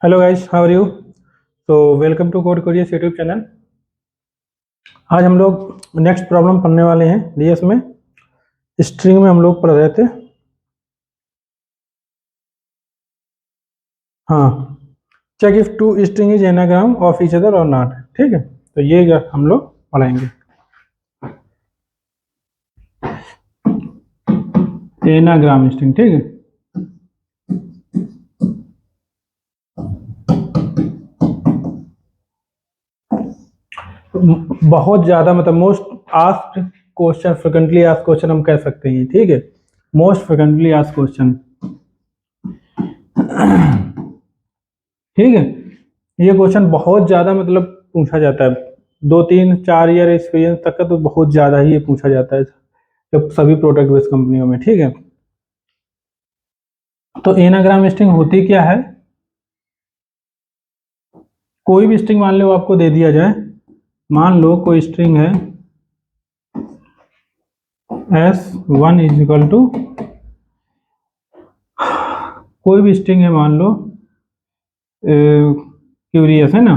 Hello guys, how are you? तो welcome to code curious YouTube channel. आज हम लोग नेक्स्ट प्रॉब्लम पढ़ने वाले हैं डीएस में। स्ट्रिंग में हम लोग पढ़ रहे थे। हाँ, check if two string is anagram of each other और नॉट। ठीक है, तो ये हम लोग पढ़ेंगे। एनाग्राम स्ट्रिंग, ठीक है। बहुत ज़्यादा मतलब most asked question, frequently asked question हम कह सकते हैं। ठीक है, मोस्ट फ्रिक्वेंटली आस्क्ड क्वेश्चन। ठीक है, ये क्वेश्चन बहुत ज़्यादा मतलब पूछा जाता है। 2-3-4 ईयर एक्सपीरियंस तक का तो बहुत ज़्यादा ही ये पूछा जाता है जब सभी प्रोडक्ट बेस्ड कंपनियों में। ठीक है, तो एनाग्राम स्ट्रिंग होती क्या है? कोई भी स्ट्रिंग मान लो आपको दे दिया जाए। मान लो कोई स्ट्रिंग है S1 इज इक्वल टू, कोई भी स्ट्रिंग है मान लो क्यूरियस है ना।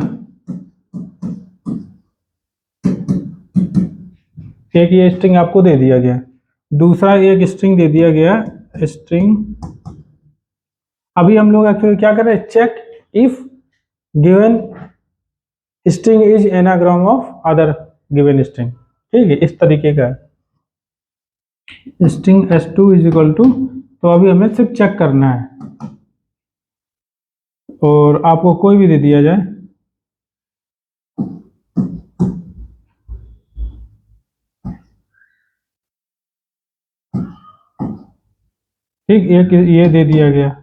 एक ये स्ट्रिंग आपको दे दिया गया, दूसरा एक स्ट्रिंग दे दिया गया स्ट्रिंग। अभी हम लोग एक्चुअली क्या कर रहे हैं? Check if given string is anagram of other given string. ठीक है, इस तरीके का string S2 is equal to, तो अभी हमें सिर्फ चेक करना है। और आपको कोई भी दे दिया जाए, ठीक, एक ये दे दिया गया,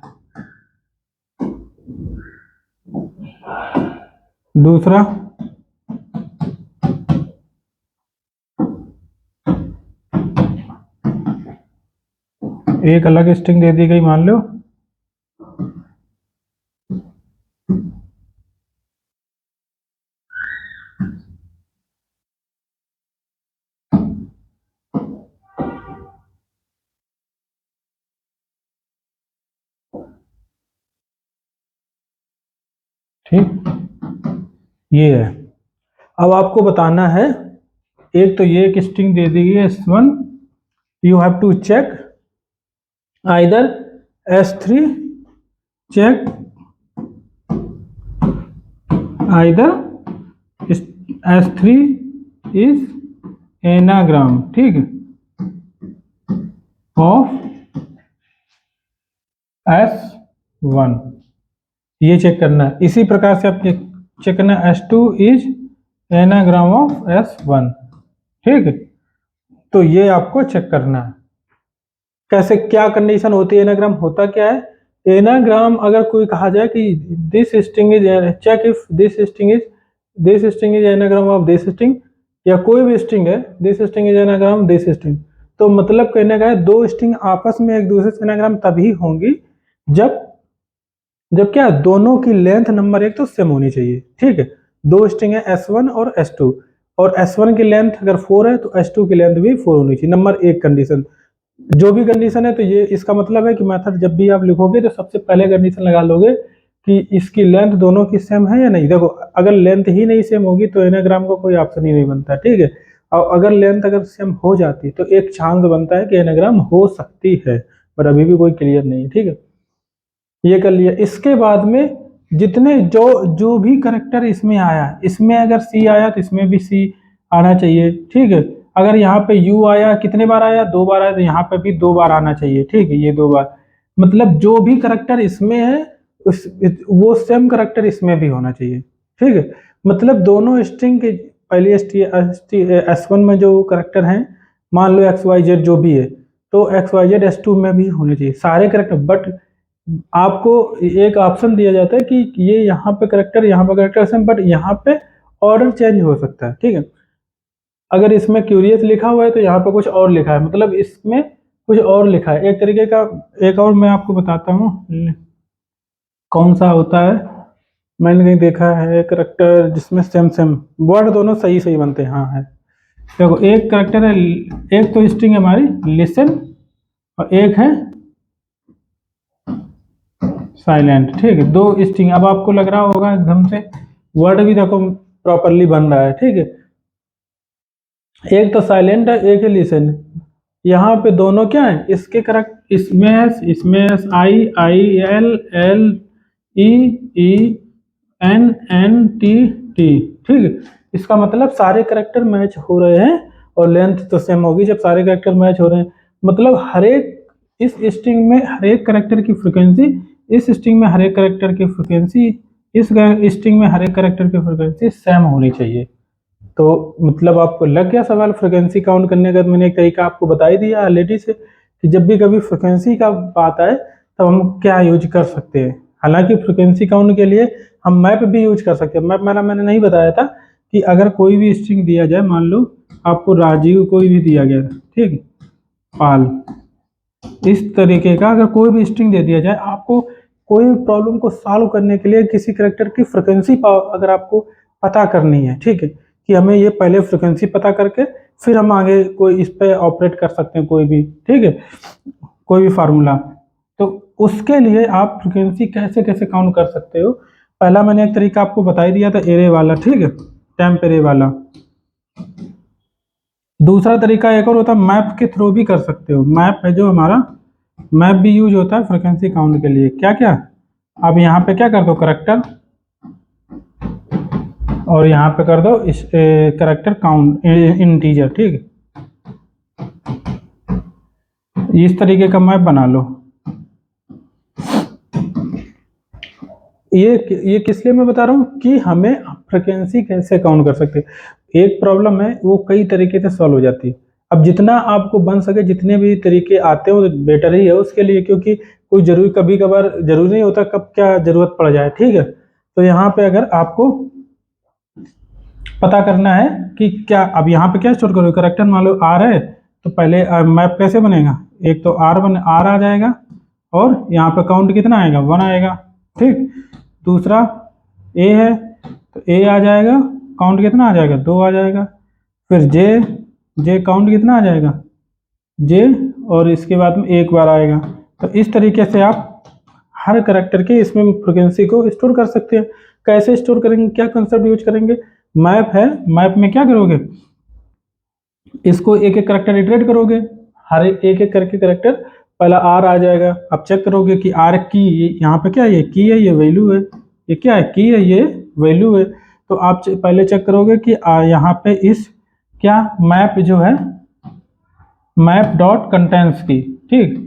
दूसरा एक अलग स्ट्रिंग दे दी गई मान लो। ठीक, ये है। अब आपको बताना है, एक तो ये एक स्ट्रिंग दे दी गई S1, you have to check either S3 check either S3 is anagram, ठीक है, ऑफ S1। ये चेक करना है। इसी प्रकार से आप चेक करना S2 is anagram of S1। ठीक है, तो ये आपको चेक करना है। कैसे, क्या कंडीशन होती है? एनाग्राम होता क्या है? एनाग्राम अगर कोई कहा जाए कि this string is, check if this string is anagram of this string, या कोई भी स्ट्रिंग है this string is anagram this string, तो मतलब कहने का है दो स्ट्रिंग आपस में एक दूसरे से एनाग्राम तभी होंगी जब जब क्या, दोनों की लेंथ नंबर एक तो सेम होनी चाहिए। ठीक है, दो स्ट्रिंग है S1 और S2, और S1 की लेंथ अगर 4 है तो S2 की लेंथ भी 4 होनी चाहिए। नंबर एक कंडीशन, जो भी कंडीशन है, तो ये इसका मतलब है कि मेथड जब भी आप लिखोगे तो सबसे पहले कंडीशन लगा लोगे कि इसकी लेंथ दोनों की सेम है या नहीं। देखो, अगर लेंथ ही नहीं सेम होगी तो एनाग्राम का कोई ऑप्शन ही नहीं बनता। ठीक है, और अगर लेंथ अगर सेम हो जाती तो एक चांस बनता है कि एनाग्राम हो सकती है, पर अभी भी कोई क्लियर नहीं है। ठीक है, ये कर लिया। इसके बाद में जितने जो जो भी करेक्टर इसमें आया, इसमें अगर C आया तो इसमें भी C आना चाहिए। ठीक है, अगर यहाँ पे U आया, कितने बार आया? 2 बार आया, तो यहाँ पे भी 2 बार आना चाहिए। ठीक है, ये 2 बार, मतलब जो भी करेक्टर इसमें है वो सेम करेक्टर इसमें भी होना चाहिए। ठीक है, मतलब दोनों स्ट्रिंग के पहले S1 में जो करेक्टर हैं, मान लो XYZ जो भी है, तो XYZ S2 में भी होने चाहिए सारे करेक्टर। बट आपको एक ऑप्शन दिया जाता है कि ये यहाँ पे करेक्टर, यहाँ पे करेक्टर सेम, बट यहाँ पे ऑर्डर चेंज हो सकता है। ठीक है, अगर इसमें क्यूरियस लिखा हुआ है तो यहाँ पे कुछ और लिखा है, मतलब इसमें कुछ और लिखा है। एक तरीके का, एक और मैं आपको बताता हूँ कौन सा होता है। मैंने कहीं देखा है करेक्टर जिसमें सेम सेम वर्ड दोनों सही सही बनते हैं। हाँ है, देखो एक करेक्टर है, एक तो स्ट्रिंग है हमारी लिसन, और एक है साइलेंट, ठीक है। 2 स्ट्रिंग, अब आपको लग रहा होगा एकदम से वर्ड भी देखो प्रॉपरली बन रहा है, ठीक है। एक तो साइलेंट है, एक है लिसन। यहाँ पे दोनों क्या है, इसके करेक्ट, इसमें I I L L E E N N T T, ठीक है। इसका मतलब सारे करेक्टर मैच हो रहे हैं और लेंथ तो सेम होगी जब सारे करेक्टर मैच हो रहे हैं। मतलब हर एक इस स्ट्रिंग में हर एक करेक्टर की फ्रिक्वेंसी, इस स्ट्रिंग में हर एक करेक्टर की फ्रिक्वेंसी, इस स्ट्रिंग में हर एक करेक्टर की फ्रिक्वेंसी सेम होनी चाहिए। तो मतलब आपको लग गया सवाल फ्रिक्वेंसी काउंट करने का। मैंने एक तरीका आपको बता ही दिया ऑलरेडी से कि जब भी कभी फ्रिक्वेंसी का बात आए तब हम क्या यूज कर सकते हैं। हालांकि फ्रिक्वेंसी काउंट के लिए हम मैप भी यूज कर सकते हैं। मैप मैंने नहीं बताया था कि अगर कोई भी स्ट्रिंग दिया जाए, मान लो आपको राजीव कोई भी दिया गया, ठीक है, पाल, इस तरीके का अगर कोई भी स्ट्रिंग दे दिया जाए, आपको कोई प्रॉब्लम को सॉल्व करने के लिए किसी करेक्टर की फ्रिक्वेंसी अगर आपको पता करनी है, ठीक है, कि हमें ये पहले फ्रिक्वेंसी पता करके फिर हम आगे कोई इस पे ऑपरेट कर सकते हैं, कोई भी, ठीक है, कोई भी फार्मूला। तो उसके लिए आप फ्रिक्वेंसी कैसे कैसे काउंट कर सकते हो। पहला मैंने एक तरीका आपको बता ही दिया था, एरे वाला, ठीक है, टेम्प एरे वाला। दूसरा तरीका एक और होता है, मैप के थ्रू भी कर सकते हो। मैप है जो हमारा, मैप भी यूज होता है फ्रिक्वेंसी काउंट के लिए। क्या क्या, अब यहाँ पे क्या कर दो करेक्टर, और यहाँ पे कर दो इस करेक्टर काउंट इंटीजर, ठीक है। इस तरीके का मैप बना लो। ये किस लिए मैं बता रहा हूँ कि हमें फ्रिक्वेंसी कैसे काउंट कर सकते हैं। एक प्रॉब्लम है वो कई तरीके से सॉल्व हो जाती है। अब जितना आपको बन सके, जितने भी तरीके आते हो बेटर ही है उसके लिए, क्योंकि कोई जरूरी, कभी कभार जरूरी नहीं होता कब क्या जरूरत पड़ जाए, ठीक है। तो यहाँ पे अगर आपको पता करना है कि क्या, अब यहाँ पे क्या स्टोर करोगे, करेक्टर मान लो आर है, तो पहले मैप कैसे बनेगा, एक तो आर आ जाएगा और यहाँ पे काउंट कितना आएगा, 1 आएगा, ठीक। दूसरा ए है तो ए आ जाएगा, काउंट कितना आ जाएगा, 2 आ जाएगा। फिर जे काउंट कितना आ जाएगा, जे, और इसके बाद में एक बार आएगा। तो इस तरीके से आप हर करेक्टर के इसमें फ्रिक्वेंसी को स्टोर कर सकते हैं। कैसे स्टोर करेंगे, क्या कंसेप्ट यूज करेंगे, मैप है, मैप में क्या करोगे, इसको एक एक करेक्टर इटरेट करोगे, हर एक एक करके करेक्टर, पहला आर आ जाएगा। अब चेक करोगे कि आर की, यहाँ पे क्या है, ये की है, ये वैल्यू है, ये क्या है, की है, ये वैल्यू है। तो आप पहले चेक करोगे कि यहाँ पे इस क्या मैप जो है, मैप डॉट कंटेंट्स की, ठीक,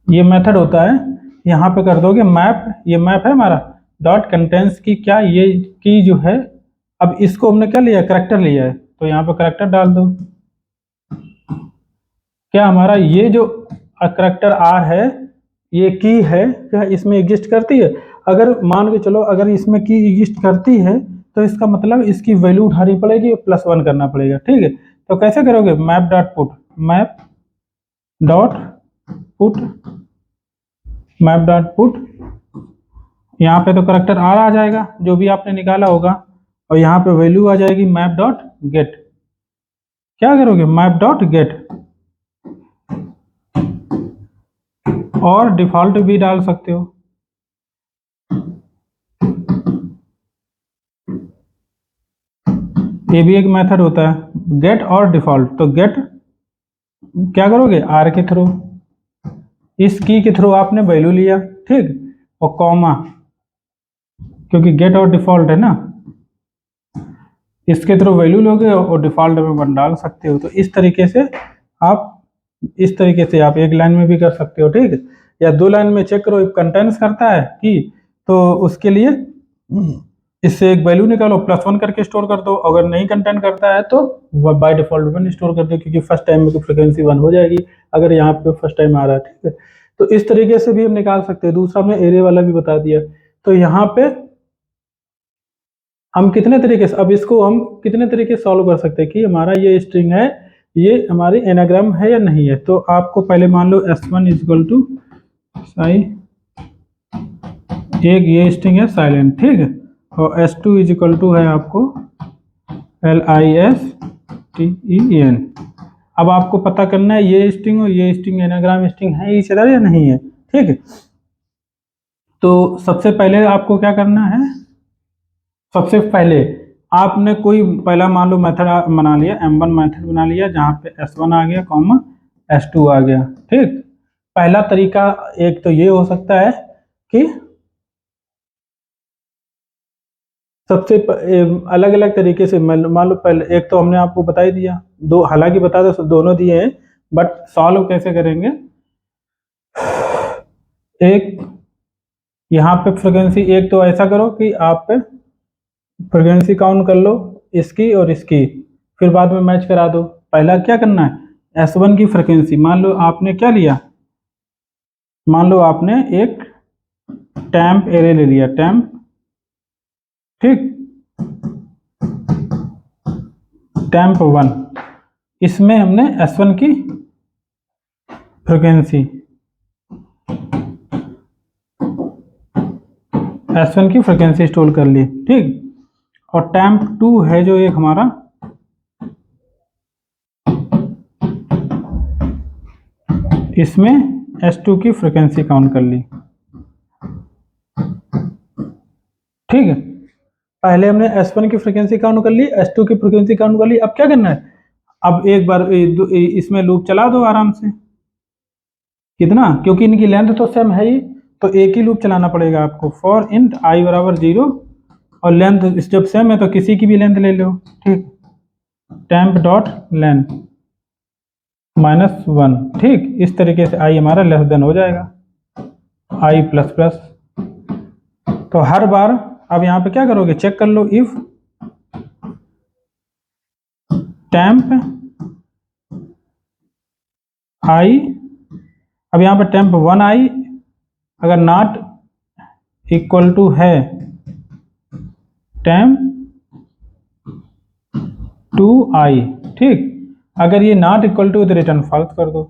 ये मेथड होता है। यहाँ पे कर दोगे मैप, ये मैप है हमारा, डॉट कंटेंट्स की, क्या ये की जो है, अब इसको हमने क्या लिया, करेक्टर लिया है, तो यहाँ पे करेक्टर डाल दो। क्या हमारा ये जो करेक्टर आर है, ये की है, क्या इसमें एग्जिस्ट करती है। अगर मान के चलो अगर इसमें की एग्जिस्ट करती है तो इसका मतलब इसकी वैल्यू उठानी पड़ेगी, +1 करना पड़ेगा, ठीक है। तो कैसे करोगे, map dot put, map dot put, map dot put, यहाँ पे तो करेक्टर आर आ जाएगा जो भी आपने निकाला होगा, और यहाँ पे वैल्यू आ जाएगी मैप डॉट गेट। क्या करोगे, मैप डॉट गेट, और डिफॉल्ट भी डाल सकते हो। ये भी एक मेथड होता है, गेट और डिफॉल्ट। तो गेट क्या करोगे, आर के थ्रू, इस की के थ्रू आपने वैल्यू लिया, ठीक, और कॉमा, क्योंकि गेट और डिफॉल्ट है ना, इसके थ्रू वैल्यू लोगे और डिफॉल्ट में 1 डाल सकते हो। तो इस तरीके से आप एक लाइन में भी कर सकते हो, ठीक है, या 2 लाइन में चेक करो कंटेंट्स करता है कि, तो उसके लिए इससे एक वैल्यू निकालो, +1 करके स्टोर कर दो। अगर नहीं कंटेंट करता है तो बाय डिफॉल्ट 1 स्टोर कर दो, क्योंकि फर्स्ट टाइम में तो फ्रिक्वेंसी 1 हो जाएगी अगर यहाँ पे फर्स्ट टाइम आ रहा है, ठीक है। तो इस तरीके से भी हम निकाल सकते हैं। दूसरा हमने एरे वाला भी बता दिया। तो यहाँ पे हम कितने तरीके से, अब इसको हम कितने तरीके से सॉल्व कर सकते हैं कि हमारा ये स्ट्रिंग है, ये हमारी एनाग्राम है या नहीं है। तो आपको पहले मान लो S1 इक्वल टू साई, एक ये स्ट्रिंग है साइलेंट, ठीक है, और S2 इक्वल टू है आपको LISTEN, अब आपको पता करना है ये स्ट्रिंग और ये स्ट्रिंग एनाग्राम स्ट्रिंग है इस तरह या नहीं है, ठीक है। तो सबसे पहले आपको क्या करना है, सबसे पहले आपने कोई पहला मान लो मेथड बना लिया, m1 मेथड बना लिया जहाँ पे s1 आ गया कॉमा s2 आ गया, ठीक। पहला तरीका एक तो ये हो सकता है कि सबसे अलग अलग तरीके से मान लो पहले एक तो हमने आपको बता ही दिया, दो हालांकि बता दो दोनों दिए हैं, बट सॉल्व कैसे करेंगे। एक यहाँ पे फ्रिक्वेंसी, एक तो ऐसा करो कि आप फ्रिक्वेंसी काउंट कर लो इसकी और इसकी, फिर बाद में मैच करा दो। पहला क्या करना है, S1 की फ्रिक्वेंसी मान लो आपने क्या लिया, मान लो आपने एक टैम्प एरे ले लिया, टैम्प, ठीक, टैम्प 1, इसमें हमने S1 की फ्रिक्वेंसी स्टोर कर ली, ठीक। और टैम्प 2 है जो एक हमारा, इसमें S2 की फ्रिक्वेंसी काउंट कर ली, ठीक है। पहले हमने S1 की फ्रिक्वेंसी काउंट कर ली, S2 की फ्रिक्वेंसी काउंट कर ली। अब क्या करना है, अब एक बार इसमें लूप चला दो आराम से, कितना, क्योंकि इनकी लेंथ तो सेम है ही, तो एक ही लूप चलाना पड़ेगा आपको, फॉर इंट i बराबर 0 और लेंथ जब सेम है तो किसी की भी लेंथ ले लो, ठीक, टैम्प डॉट लेंथ -1, ठीक। इस तरीके से i हमारा लेस देन हो जाएगा i प्लस प्लस। तो हर बार अब यहाँ पे क्या करोगे, चेक कर लो, इफ टैम्प i, अब यहाँ पे टैम्प 1i अगर नॉट इक्वल टू है टैम्प 2i, ठीक। अगर ये नॉट इक्वल टू तो रिटर्न फॉल्स कर दो,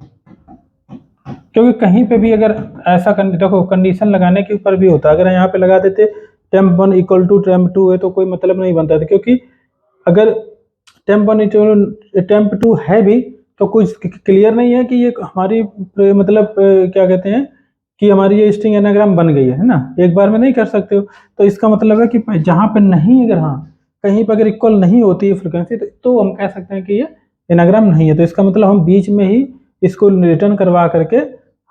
क्योंकि कहीं पे भी अगर ऐसा देखो कंडीशन लगाने के ऊपर भी होता है। अगर यहाँ पे लगा देते टैम्प 1 इक्वल टू टैम्प 2 है तो कोई मतलब नहीं बनता था, क्योंकि अगर टैम्प 1 टैम्प 2 है भी तो कुछ क्लियर नहीं है कि ये हमारी मतलब क्या कहते हैं कि हमारी ये स्ट्रिंग एनाग्राम बन गई है ना, एक बार में नहीं कर सकते हो। तो इसका मतलब है कि जहाँ पे नहीं, अगर हाँ कहीं पर अगर इक्वल नहीं होती है फ्रिक्वेंसी तो हम कह सकते हैं कि ये एनाग्राम नहीं है। तो इसका मतलब हम बीच में ही इसको रिटर्न करवा करके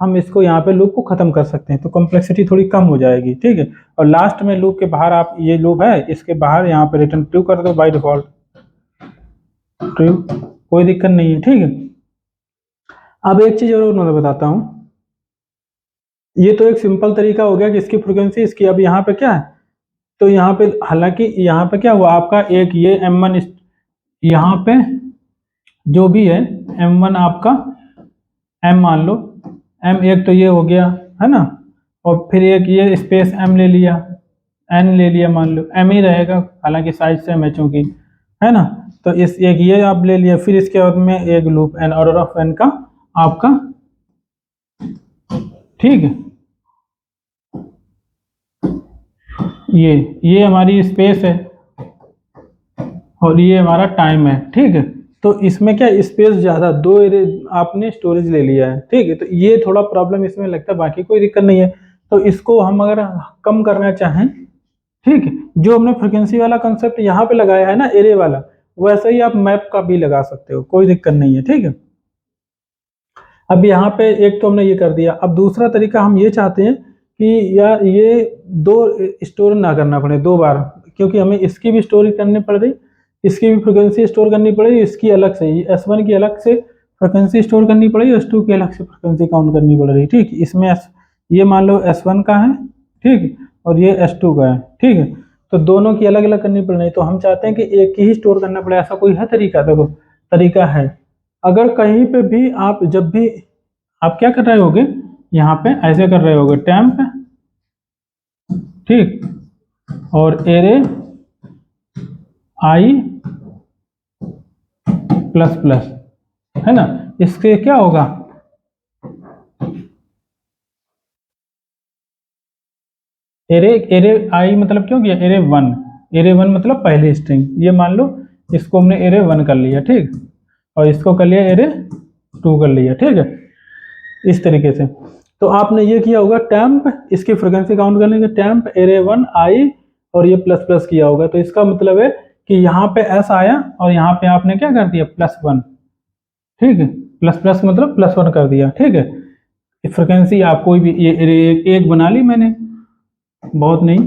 हम इसको यहाँ पे लूप को खत्म कर सकते हैं, तो कॉम्प्लेक्सिटी थोड़ी कम हो जाएगी, ठीक है। और लास्ट में लूप के बाहर आप ये लूप है इसके बाहर यहाँ पे रिटर्न ट्रू कर दो बाय डिफॉल्ट, ट्रू, कोई दिक्कत नहीं है, ठीक है। अब एक चीज और मैं बताता हूँ, ये तो एक सिंपल तरीका हो गया कि इसकी फ्रिक्वेंसी इसकी। अब यहाँ पे क्या है, तो यहाँ पे हालांकि यहाँ पे क्या हुआ आपका, एक ये M1 यहाँ पे जो भी है M1 आपका M मान लो, M एक तो ये हो गया है ना, और फिर एक ये स्पेस M ले लिया, N ले लिया, मान लो M ही रहेगा हालांकि साइज सेम है चूंकि, है ना। तो इस एक ये आप ले लिया, फिर इसके बाद में एक loop N, order of N का आपका, ठीक है। ये हमारी स्पेस है और ये हमारा टाइम है, ठीक है। तो इसमें क्या स्पेस ज़्यादा, दो एरे आपने स्टोरेज ले लिया है, ठीक है। तो ये थोड़ा प्रॉब्लम इसमें लगता है, बाकी कोई दिक्कत नहीं है। तो इसको हम अगर कम करना चाहें, ठीक है, जो हमने फ्रिक्वेंसी वाला कंसेप्ट यहाँ पे लगाया है ना एरे वाला, वैसे ही आप मैप का भी लगा सकते हो, कोई दिक्कत नहीं है, ठीक है। अब यहाँ पे एक तो हमने ये कर दिया। अब दूसरा तरीका हम ये चाहते हैं कि या ये दो स्टोर ना करना पड़े दो बार, क्योंकि हमें इसकी भी स्टोर करनी पड़ रही, इसकी भी फ्रिक्वेंसी स्टोर करनी पड़ेगी, इसकी अलग से S1 की अलग से फ्रिक्वेंसी स्टोर करनी पड़ेगी, S2 की अलग से फ्रिक्वेंसी काउंट करनी पड़ रही, ठीक। इसमें ये मान लो S1 का है, ठीक, और ये S2 का है, ठीक है। तो दोनों की अलग अलग करनी पड़ रही, तो हम चाहते हैं कि एक ही स्टोर करना पड़े, ऐसा कोई है तरीका? देखो तरीका है, अगर कहीं पे भी आप जब भी आप क्या कर रहे होगे, यहाँ पे ऐसे कर रहे होगे टैम्प, ठीक, और एरे i प्लस प्लस, है ना। इसके क्या होगा, एरे एरे i मतलब क्यों किया, एरे वन मतलब पहली स्ट्रिंग, ये मान लो इसको हमने एरे 1 कर लिया, ठीक। और इसको कर लिया एरे 2 कर लिया, ठीक है, इस तरीके से। तो आपने ये किया होगा टेम्प, इसकी फ्रिक्वेंसी काउंट कर लेंगे, टेम्प एरे 1 आई और ये प्लस प्लस किया होगा, तो इसका मतलब है कि यहाँ पे एस आया और यहाँ पे आपने क्या कर दिया +1, ठीक है, प्लस प्लस मतलब +1 कर दिया, ठीक है। फ्रिक्वेंसी आप कोई भी एक बना ली मैंने, बहुत नहीं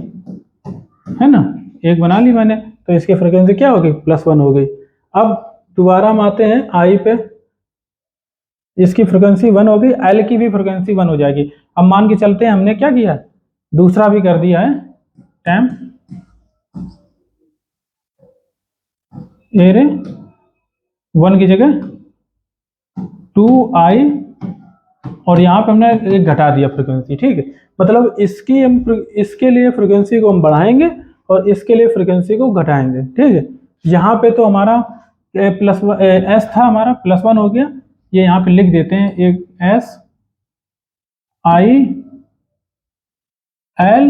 है ना, एक बना ली मैंने, तो इसकी फ्रिक्वेंसी क्या हो गई +1 हो गई। अब दोबारा हम आते हैं आई पे, इसकी फ्रिक्वेंसी 1 हो गई, एल की भी फ्रिक्वेंसी 1 हो जाएगी। अब मान के चलते हैं हमने क्या किया, दूसरा भी कर दिया है, टाइम एरे 1 की जगह 2i और यहाँ पे हमने एक घटा दिया फ्रिक्वेंसी, ठीक है। मतलब इसकी हम इसके लिए फ्रिक्वेंसी को हम बढ़ाएंगे और इसके लिए फ्रिक्वेंसी को घटाएंगे, ठीक है। यहाँ पे तो हमारा एस था हमारा +1 हो गया, ये यहाँ पे लिख देते हैं एक S I L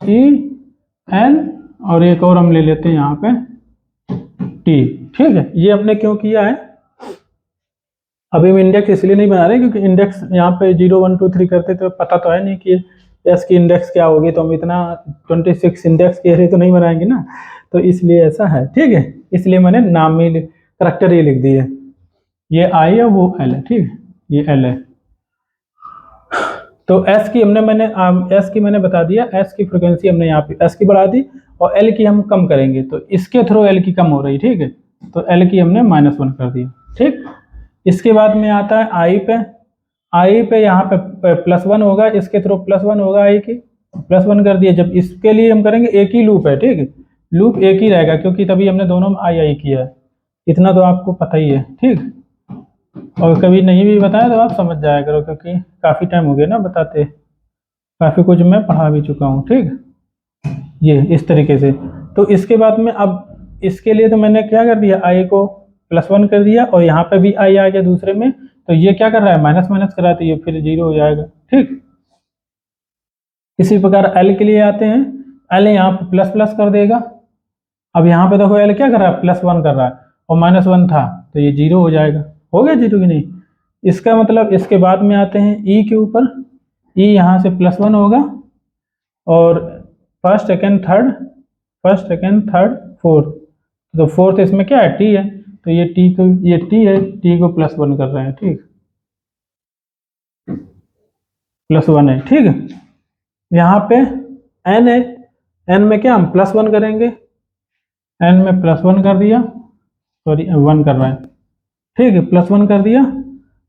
E N और एक और हम ले लेते हैं यहाँ पे टी, ठीक है। ये हमने क्यों किया है, अभी हम इंडेक्स इसलिए नहीं बना रहे क्योंकि इंडेक्स यहाँ पे 0 1 2 3 करते तो पता तो है नहीं कि एस की इंडेक्स क्या होगी, तो हम इतना 26 इंडेक्स के एरे तो नहीं बनाएंगे ना, तो इसलिए ऐसा है, ठीक है। इसलिए मैंने नाम में करेक्टर ही लिख दिए, ये आई है वो एल है, ठीक है, ये एल है। तो एस की एस की मैंने बता दिया, एस की फ्रिक्वेंसी हमने यहाँ पे एस की बढ़ा दी और एल की हम कम करेंगे, तो इसके थ्रू एल की कम हो रही, ठीक है, तो एल की हमने -1 कर दिया, ठीक। इसके बाद में आता है आई पे यहाँ पे +1 होगा, इसके थ्रू +1 होगा, आई की +1 कर दिया। जब इसके लिए हम करेंगे एक ही लूप है, ठीक है, लूप एक ही रहेगा क्योंकि तभी हमने दोनों में आई किया है, इतना तो आपको पता ही है, ठीक। और कभी नहीं भी बताया तो आप समझ जाया करो क्योंकि काफ़ी टाइम हो गया ना बताते, काफ़ी कुछ मैं पढ़ा भी चुका हूँ, ठीक। ये इस तरीके से। तो इसके बाद में अब इसके लिए तो मैंने क्या कर दिया, आई को +1 कर दिया और यहाँ पे भी आई आ गया दूसरे में, तो ये क्या कर रहा है माइनस माइनस करा, तो ये फिर 0 हो जाएगा, ठीक। इसी प्रकार एल के लिए आते हैं, एल यहाँ पे प्लस प्लस कर देगा। अब यहाँ पे देखो एल क्या कर रहा है +1 कर रहा है और -1 था, तो ये 0 हो जाएगा, हो गया 0 कि नहीं। इसका मतलब इसके बाद में आते हैं ई के ऊपर, ई यहाँ से +1 होगा और फर्स्ट सेकेंड थर्ड फोर्थ, तो फोर्थ इसमें क्या है टी है, तो ये टी को ये टी है, टी को +1 कर रहे हैं, ठीक, +1 है, ठीक है। यहाँ पे एन है, एन में क्या हम +1 करेंगे, एन में +1 कर दिया, सॉरी 1 कर रहे हैं, ठीक है, +1 कर दिया।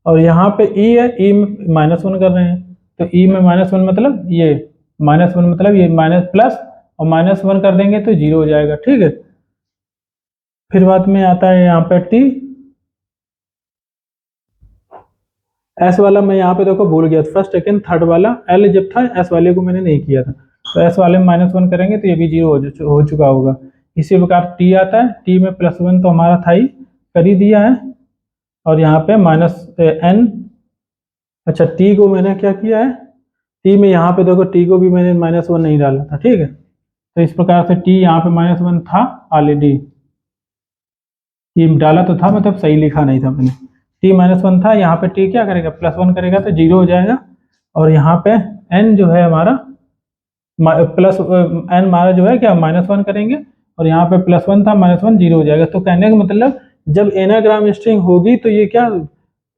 और यहाँ पे ई है, ई में -1 कर रहे हैं, तो ई में -1 मतलब ये -1 मतलब ये माइनस प्लस और -1 कर देंगे तो 0 हो जाएगा, ठीक है। फिर बाद में आता है यहाँ पे टी, एस वाला मैं यहाँ पे देखो भूल गया, फर्स्ट सेकेंड थर्ड वाला एल जब था, एस वाले को मैंने नहीं किया था, तो एस वाले में -1 करेंगे तो ये भी 0 हो चुका होगा। इसी प्रकार टी आता है, टी में +1 तो हमारा था ही, कर ही दिया है। और यहाँ पे -n, अच्छा टी को मैंने क्या किया है, टी में यहाँ पे देखो टी को भी मैंने -1 नहीं डाला था, ठीक है, तो इस प्रकार से टी यहाँ पे -1 था ऑलरेडी, ये डाला तो था मतलब सही लिखा नहीं था मैंने, टी -1 था, यहाँ पे टी क्या करेगा +1 करेगा तो 0 हो जाएगा। और यहाँ पे एन जो है हमारा प्लस एन हमारा जो है क्या -1 करेंगे और यहाँ पे +1 था, -1 0 हो जाएगा। तो कहने का मतलब जब एनाग्राम स्ट्रिंग होगी तो ये क्या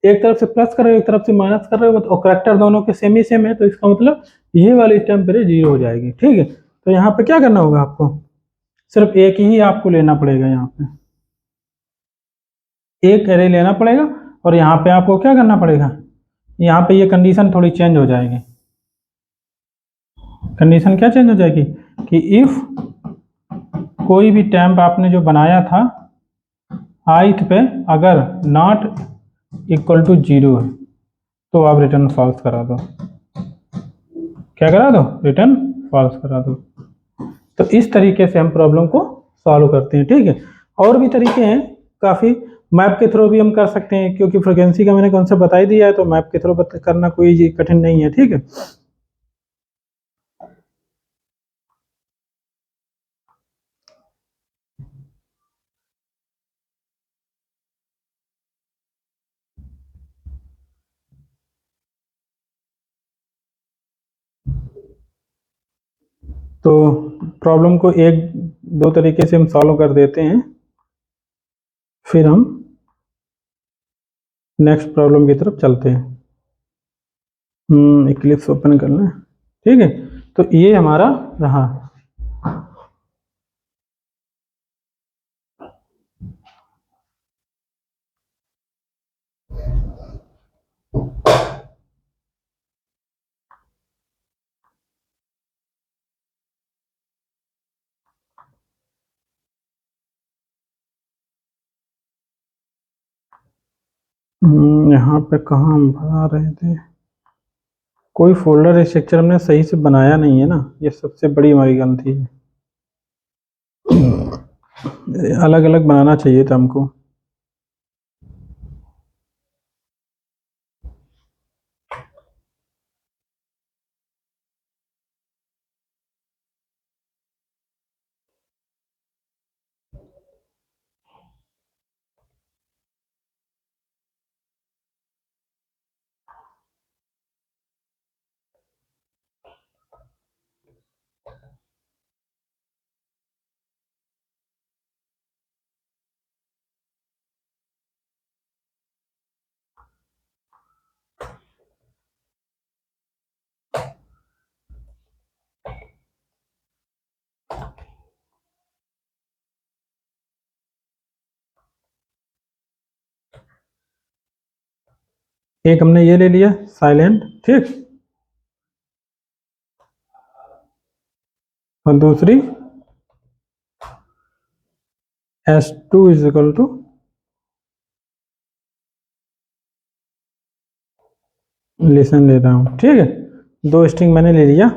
एक तरफ से प्लस कर रहे हो एक तरफ से माइनस कर रहे हो और करेक्टर दोनों के सेम ही सेम है, तो इसका मतलब ये वाली स्टेम पर 0 हो जाएगी, ठीक है। तो यहाँ पे क्या करना होगा आपको, सिर्फ एक ही आपको लेना पड़ेगा, यहाँ पे एक एरे लेना पड़ेगा और यहाँ पे आपको क्या करना पड़ेगा, यहाँ पे ये कंडीशन थोड़ी चेंज हो जाएगी। कंडीशन क्या चेंज हो जाएगी कि इफ कोई भी टैम्प आपने जो बनाया था ith पे अगर नॉट इक्वल टू 0 है तो आप रिटर्न फॉल्स करा दो, क्या करा दो रिटर्न फॉल्स करा दो। तो इस तरीके से हम प्रॉब्लम को सॉल्व करते हैं, ठीक है। और भी तरीके हैं काफ़ी, मैप के थ्रू भी हम कर सकते हैं क्योंकि फ्रिक्वेंसी का मैंने कॉन्सेप्ट बता ही दिया है, तो मैप के थ्रू करना कोई कठिन नहीं है, ठीक है। तो प्रॉब्लम को एक दो तरीके से हम सॉल्व कर देते हैं, फिर हम नेक्स्ट प्रॉब्लम की तरफ चलते हैं। इक्लिप्स ओपन करना है, ठीक है। तो ये हमारा रहा। यहाँ पे कहाँ हम बना रहे थे, कोई फोल्डर स्ट्रक्चर हमने सही से बनाया नहीं है ना, ये सबसे बड़ी हमारी गलती है। अलग अलग बनाना चाहिए था हमको। एक हमने ये ले लिया साइलेंट, ठीक, और दूसरी S2 is equal to listen ले रहा हूँ, ठीक है। दो स्ट्रिंग मैंने ले लिया।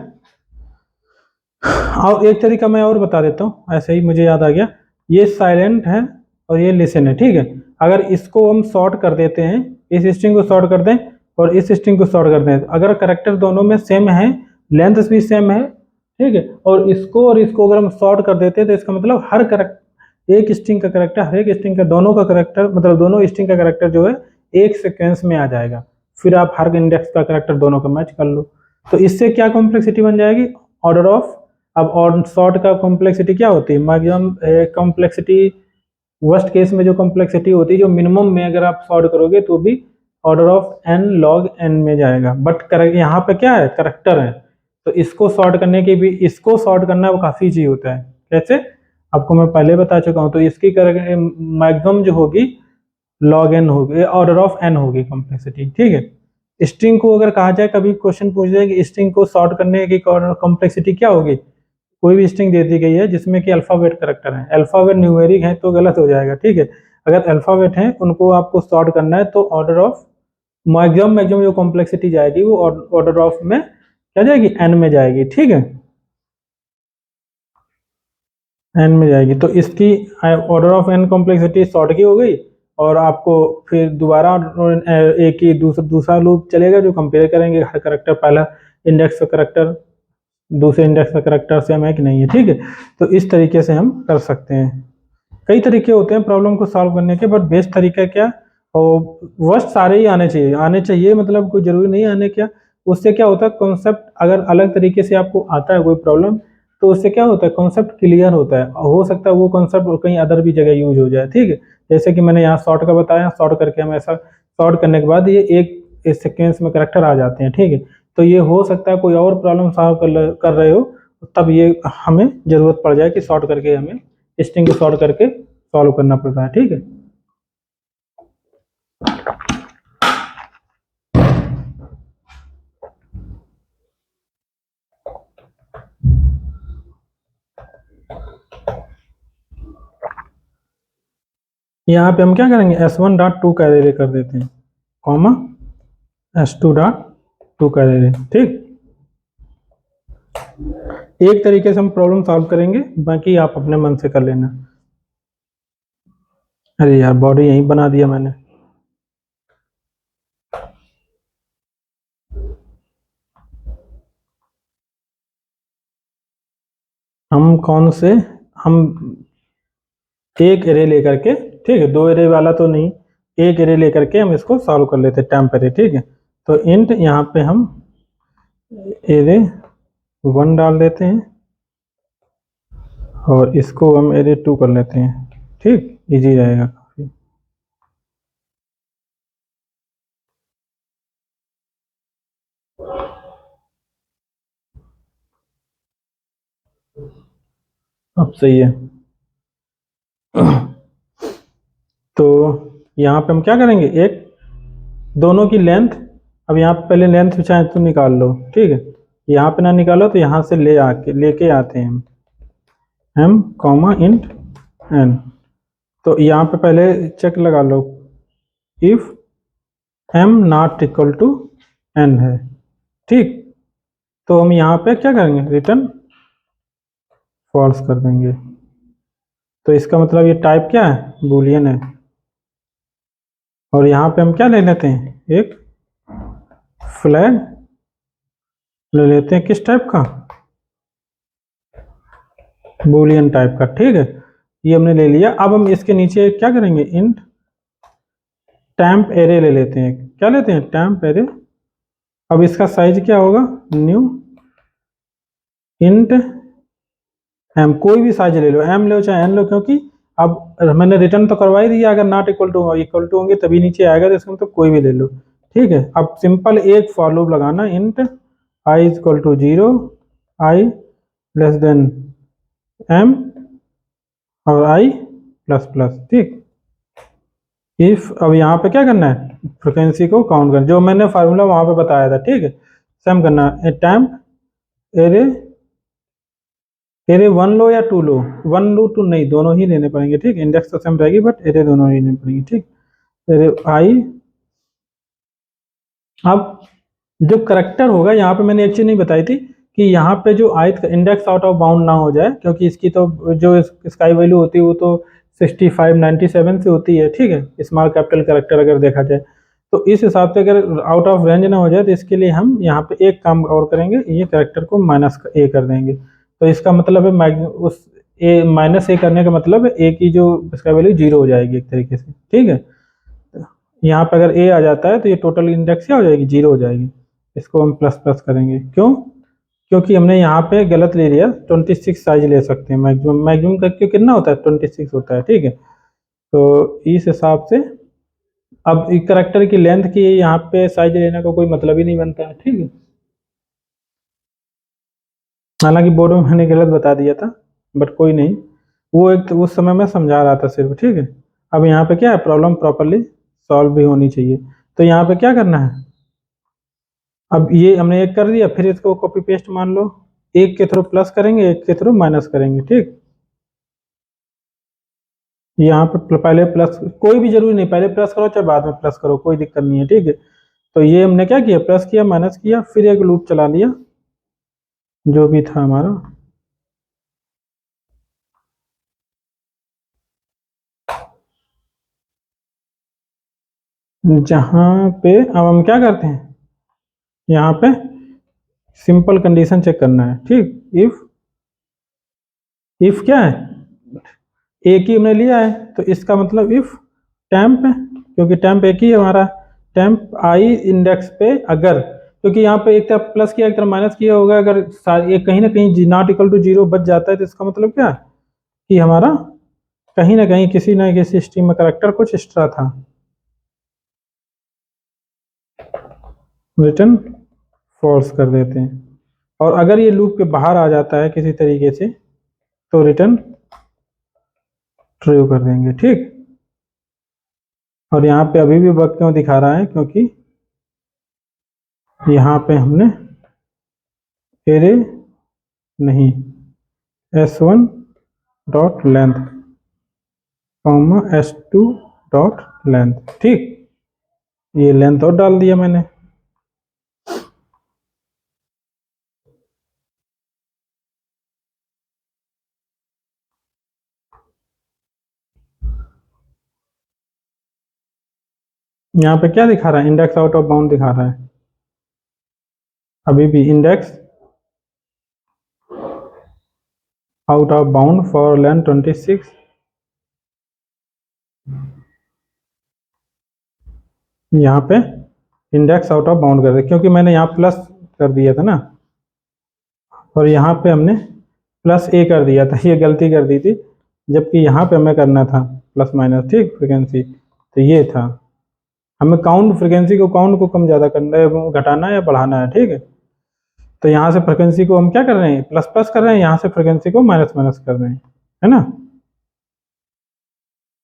और एक तरीका मैं और बता देता हूँ, ऐसे ही मुझे याद आ गया। ये साइलेंट है और ये लिसन है, ठीक है। अगर इसको हम सॉर्ट कर देते हैं, इस स्ट्रिंग को सॉर्ट कर दें और इस स्ट्रिंग को सॉर्ट कर दें, अगर करेक्टर दोनों में सेम है, लेंथ भी सेम है, ठीक है, और इसको अगर हम सॉर्ट कर देते हैं तो इसका मतलब हर करेक्टर, एक स्ट्रिंग का करेक्टर, हर एक स्ट्रिंग का दोनों का करेक्टर, मतलब दोनों स्ट्रिंग का करेक्टर जो है एक सीक्वेंस में आ जाएगा। फिर आप हर इंडेक्स का करेक्टर दोनों का मैच कर लो। तो इससे क्या कॉम्प्लेक्सिटी बन जाएगी, ऑर्डर ऑफ। अब और सॉर्ट का कॉम्प्लेक्सिटी क्या होती है, मैक्सिमम कॉम्प्लेक्सिटी, वर्स्ट केस में जो कॉम्प्लेक्सिटी होती है, जो मिनिमम में अगर आप सॉर्ट करोगे तो भी order of n log n में जाएगा। बट यहाँ पे क्या है, करेक्टर है, तो इसको सॉर्ट करने की भी, इसको सॉर्ट करना वो काफ़ी ईजी होता है। कैसे, आपको मैं पहले बता चुका हूँ। तो इसकी मैक्सिमम जो होगी log n होगी, ऑर्डर ऑफ n होगी कॉम्प्लेक्सिटी, ठीक है। स्ट्रिंग को अगर कहा जाए, कभी क्वेश्चन पूछ जाए कि स्ट्रिंग को सॉर्ट करने की कॉम्प्लेक्सिटी क्या होगी, कोई भी स्ट्रिंग दे दी गई है जिसमें कि अल्फ़ाबेट करेक्टर है, अल्फ़ाबेट न्यूमेरिक है तो गलत हो जाएगा, ठीक है। अगर अल्फ़ाबेट है उनको आपको सॉर्ट करना है तो ऑर्डर ऑफ मैक्सिमम जो कॉम्प्लेक्सिटी जाएगी वो ऑर्डर ऑफ में क्या जाएगी, n में जाएगी, ठीक है, n में जाएगी। तो इसकी order of n complexity sort की हो गई, और आपको फिर दोबारा एक ही दूसरा लूप चलेगा जो कंपेयर करेंगे हर करेक्टर, पहला इंडेक्स का करेक्टर दूसरे इंडेक्स का करेक्टर सेम है कि नहीं है, ठीक है। तो इस तरीके से हम कर सकते हैं। कई तरीके होते हैं प्रॉब्लम को सॉल्व करने के, बट बेस्ट तरीका क्या, और वर्स्ट सारे ही आने चाहिए, मतलब कोई जरूरी नहीं आने क्या। उससे क्या होता है, कॉन्सेप्ट अगर अलग तरीके से आपको आता है कोई प्रॉब्लम, तो उससे क्या होता है, कॉन्सेप्ट क्लियर होता है, हो सकता है वो कॉन्सेप्ट कहीं अदर भी जगह यूज हो जाए, ठीक है। जैसे कि मैंने यहाँ शॉर्ट का बताया, शॉर्ट करके हम ऐसा शॉर्ट करने के बाद ये एक सीक्वेंस में करेक्टर आ जाते हैं, ठीक है। तो ये हो सकता है कोई और प्रॉब्लम सॉल्व कर रहे हो, तब ये हमें जरूरत पड़ जाए कि शॉर्ट करके हमें स्ट्रिंग को शॉर्ट करके सॉल्व करना पड़ता है, ठीक है। यहाँ पे हम क्या करेंगे, s1.2 का एरे कर देते हैं, कॉमा s2.2 का एरे, ठीक। एक तरीके से हम प्रॉब्लम सॉल्व करेंगे, बाकी आप अपने मन से कर लेना। अरे यार, बॉडी यहीं बना दिया मैंने। हम एक एरे लेकर के, ठीक है, दो एरे वाला तो नहीं, एक एरे लेकर के हम इसको सॉल्व कर लेते हैं, टेम्प एरे, ठीक है। तो इंट यहाँ पे हम एरे 1 डाल देते हैं, और इसको हम एरे 2 कर लेते हैं, ठीक, इजी रहेगा काफ़ी। अब सही है। तो यहाँ पे हम क्या करेंगे, एक दोनों की लेंथ, अब यहाँ पे पहले लेंथ चाहे तो निकाल लो, ठीक है, यहाँ पे ना निकालो तो यहाँ से लेके आते हैं m कॉमा इंट n। तो यहाँ पे पहले चेक लगा लो, if m not equal to n है, ठीक, तो हम यहाँ पे क्या करेंगे, रिटर्न फॉल्स कर देंगे। तो इसका मतलब ये टाइप क्या है, बूलियन है। और यहाँ पे हम क्या ले लेते हैं, एक फ्लैग ले लेते हैं, किस टाइप का, बूलियन टाइप का, ठीक है, ये हमने ले लिया। अब हम इसके नीचे क्या करेंगे, इंट टेम्प एरे ले लेते हैं, क्या लेते हैं, टेम्प एरे। अब इसका साइज क्या होगा, न्यू इंट एम, कोई भी साइज ले लो, एम लो चाहे एन लो, क्योंकि अब मैंने रिटर्न तो करवा ही दिया, अगर नॉट इक्वल टू होंगे तभी नीचे आएगा, तो इसमें तो कोई भी ले लो, ठीक है। अब सिंपल एक फॉर लूप लगाना, int I is equal to 0, I less than M और आई प्लस प्लस, ठीक। इफ अब यहाँ पे क्या करना है, फ्रिक्वेंसी को काउंट करना, जो मैंने फार्मूला वहां पे बताया था, ठीक है, सेम करना है। टेम्प एरे, एरे 1 लो या 2 लो, 1 लो 2 नहीं, दोनों ही लेने पड़ेंगे, ठीक, इंडेक्स तो सेम रहेगी बट एरे दोनों ही लेने पड़ेंगे, ठीक। एरे आई, अब जो करेक्टर होगा, यहाँ पे मैंने एक चीज नहीं बताई थी कि यहाँ पे जो आयत का इंडेक्स आउट ऑफ बाउंड ना हो जाए, क्योंकि इसकी तो जो स्काई वैल्यू होती है वो तो 65 97 से होती है, ठीक है, स्मॉल कैपिटल करेक्टर अगर देखा जाए, तो इस हिसाब से अगर आउट ऑफ रेंज ना हो जाए, तो इसके लिए हम यहाँ पे एक काम और करेंगे, ये करेक्टर को -a कर देंगे। तो इसका मतलब है उस -a करने का मतलब है ए की जो स्काई वैल्यू 0 हो जाएगी एक तरीके से, ठीक है। यहाँ पे अगर ए आ जाता है तो ये टोटल इंडेक्स क्या हो जाएगी, 0 हो जाएगी। इसको हम प्लस प्लस करेंगे, क्यों, क्योंकि हमने यहाँ पे गलत ले लिया, 26 साइज ले सकते हैं मैक्सिमम, मैक्सिमम करके कितना होता है, 26 होता है, ठीक है। तो इस हिसाब से अब करेक्टर की लेंथ की यहाँ पे साइज लेने का कोई मतलब ही नहीं बनता है, ठीक है। हालांकि बोर्ड में मैंने गलत बता दिया था, बट कोई नहीं, वो एक तो उस समय मैं समझा रहा था सिर्फ, ठीक है। अब यहाँ पे क्या है, प्रॉब्लम प्रॉपरली सॉल्व भी होनी चाहिए। तो यहाँ पे क्या करना है, अब ये हमने एक कर दिया, फिर इसको कॉपी पेस्ट मान लो, एक के थ्रू प्लस करेंगे, एक के थ्रू माइनस करेंगे, ठीक। यहाँ पे पहले प्लस, कोई भी जरूरी नहीं, पहले प्लस करो चाहे बाद में प्लस करो, कोई दिक्कत नहीं है, ठीक है। तो ये हमने क्या किया, प्लस किया माइनस किया, फिर एक लूप चला दिया जो भी था हमारा, जहाँ पे अब हम क्या करते हैं, यहाँ पे सिंपल कंडीशन चेक करना है, ठीक। इफ क्या है, एक ही हमने लिया है, तो इसका मतलब इफ टेम्प, क्योंकि टेम्प एक ही है हमारा, टेम्प आई इंडेक्स पे अगर, क्योंकि यहाँ पे एक तरफ प्लस किया एक तरफ माइनस किया होगा, अगर ये कहीं ना कहीं नॉट इक्वल टू 0 बच जाता है, तो इसका मतलब क्या है कि हमारा कहीं ना कहीं किसी ना किसी स्ट्रीम में करेक्टर कुछ एक्स्ट्रा था, रिटर्न फॉल्स कर देते हैं। और अगर ये लूप के बाहर आ जाता है किसी तरीके से, तो रिटर्न ट्रू कर देंगे, ठीक। और यहाँ पे अभी भी बग क्यों दिखा रहा है, क्योंकि यहाँ पे हमने एरे नहीं, s1 dot length comma s2 dot length, ठीक, ये लेंथ और डाल दिया मैंने। यहाँ पे क्या दिखा रहा है, इंडेक्स आउट ऑफ बाउंड दिखा रहा है, अभी भी index out of bound for length 26, यहाँ पे इंडेक्स आउट ऑफ बाउंड कर दिया, क्योंकि मैंने यहाँ प्लस कर दिया था ना, और यहाँ पे हमने प्लस ए कर दिया था, ये गलती कर दी थी, जबकि यहाँ पे हमें करना था प्लस माइनस, ठीक, फ्रिक्वेंसी। तो ये था, हमें काउंट, फ्रिक्वेंसी को काउंट को कम ज़्यादा करना है, घटाना है या बढ़ाना है, ठीक है। तो यहाँ से फ्रिक्वेंसी को हम क्या कर रहे हैं, प्लस प्लस कर रहे हैं, यहाँ से फ्रिक्वेंसी को माइनस माइनस कर रहे हैं, है ना।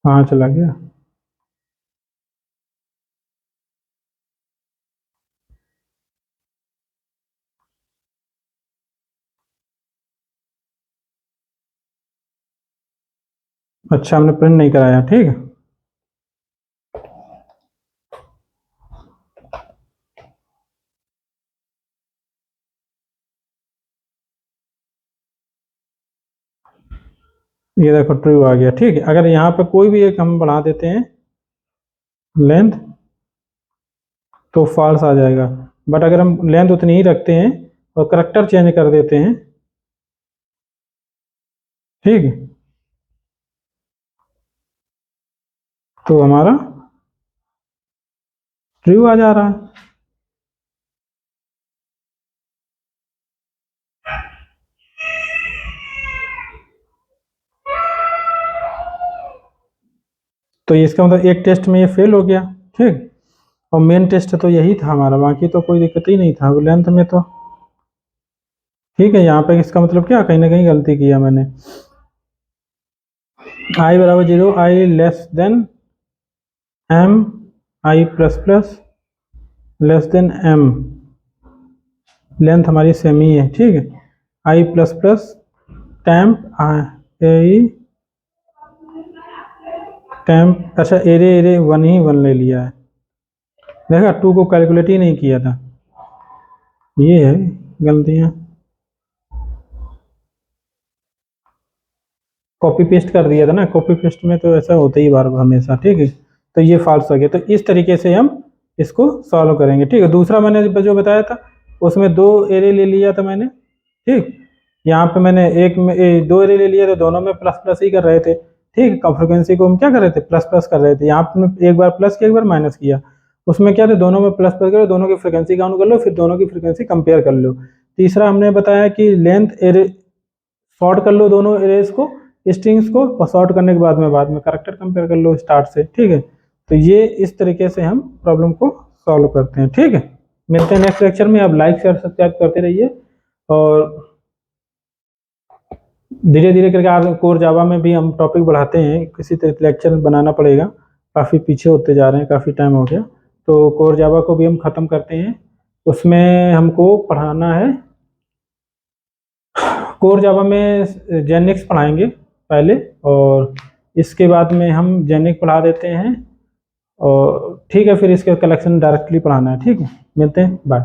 हाँ चला गया। अच्छा, हमने प्रिंट नहीं कराया, ठीक है। ये देखो ट्रू आ गया, ठीक है। अगर यहाँ पे कोई भी एक हम बढ़ा देते हैं लेंथ तो फॉल्स आ जाएगा, बट अगर हम लेंथ उतनी ही रखते हैं और करेक्टर चेंज कर देते हैं, ठीक है, तो हमारा ट्रू आ जा रहा है। तो इसका मतलब एक टेस्ट में ये फेल हो गया, ठीक। और मेन टेस्ट तो यही था हमारा, बाकी तो कोई दिक्कत ही नहीं था लेंथ में तो, ठीक है। यहाँ पे इसका मतलब क्या, कहीं ना कहीं गलती किया मैंने। आई बराबर 0, I less than M, I plus plus less than M, length हमारी सेम ही है, ठीक है। I plus plus temp I temp, अच्छा एरे एरे वन ही वन ले लिया है, देखा, टू को कैलकुलेट ही नहीं किया था, ये है गलतियाँ। कॉपी पेस्ट कर दिया था ना, कॉपी पेस्ट में तो ऐसा होता ही बार हमेशा, ठीक है। तो ये फॉल्स हो गया, तो इस तरीके से हम इसको सॉल्व करेंगे, ठीक है। दूसरा मैंने जो बताया था उसमें दो एरे ले लिया था मैंने, ठीक। यहाँ पे मैंने एक में दो एरे ले लिया, तो दोनों में प्लस प्लस ही कर रहे थे, ठीक। फ्रिक्वेंसी को हम क्या कर रहे थे, प्लस प्लस कर रहे थे। यहाँ पे एक बार प्लस किया, एक बार माइनस किया, उसमें क्या थे, दोनों में प्लस प्लस करो, दोनों की फ्रिक्वेंसी काउंट कर लो, फिर दोनों की फ्रिक्वेंसी कंपेयर कर लो। तीसरा हमने बताया कि लेंथ एरे शॉर्ट कर लो दोनों एरेज को, स्ट्रिंग्स को, और शॉर्ट करने के बाद में करेक्टर कंपेयर कर लो स्टार्ट से, ठीक है। तो ये इस तरीके से हम प्रॉब्लम को सॉल्व करते हैं, ठीक है। मिलते हैं नेक्स्ट लेक्चर में। आप लाइक शेयर सब्सक्राइब करते रहिए, और धीरे धीरे करके कोर जावा में भी हम टॉपिक बढ़ाते हैं, किसी तरह लेक्चर बनाना पड़ेगा, काफ़ी पीछे होते जा रहे हैं, काफ़ी टाइम हो गया। तो कोर जावा को भी हम ख़त्म करते हैं, उसमें हमको पढ़ाना है, कोर जावा में जेनिक्स पढ़ाएंगे पहले, और इसके बाद में हम जेनिक पढ़ा देते हैं, और ठीक है, फिर इसके कलेक्शन डायरेक्टली पढ़ाना है, ठीक है। मिलते हैं, बाय।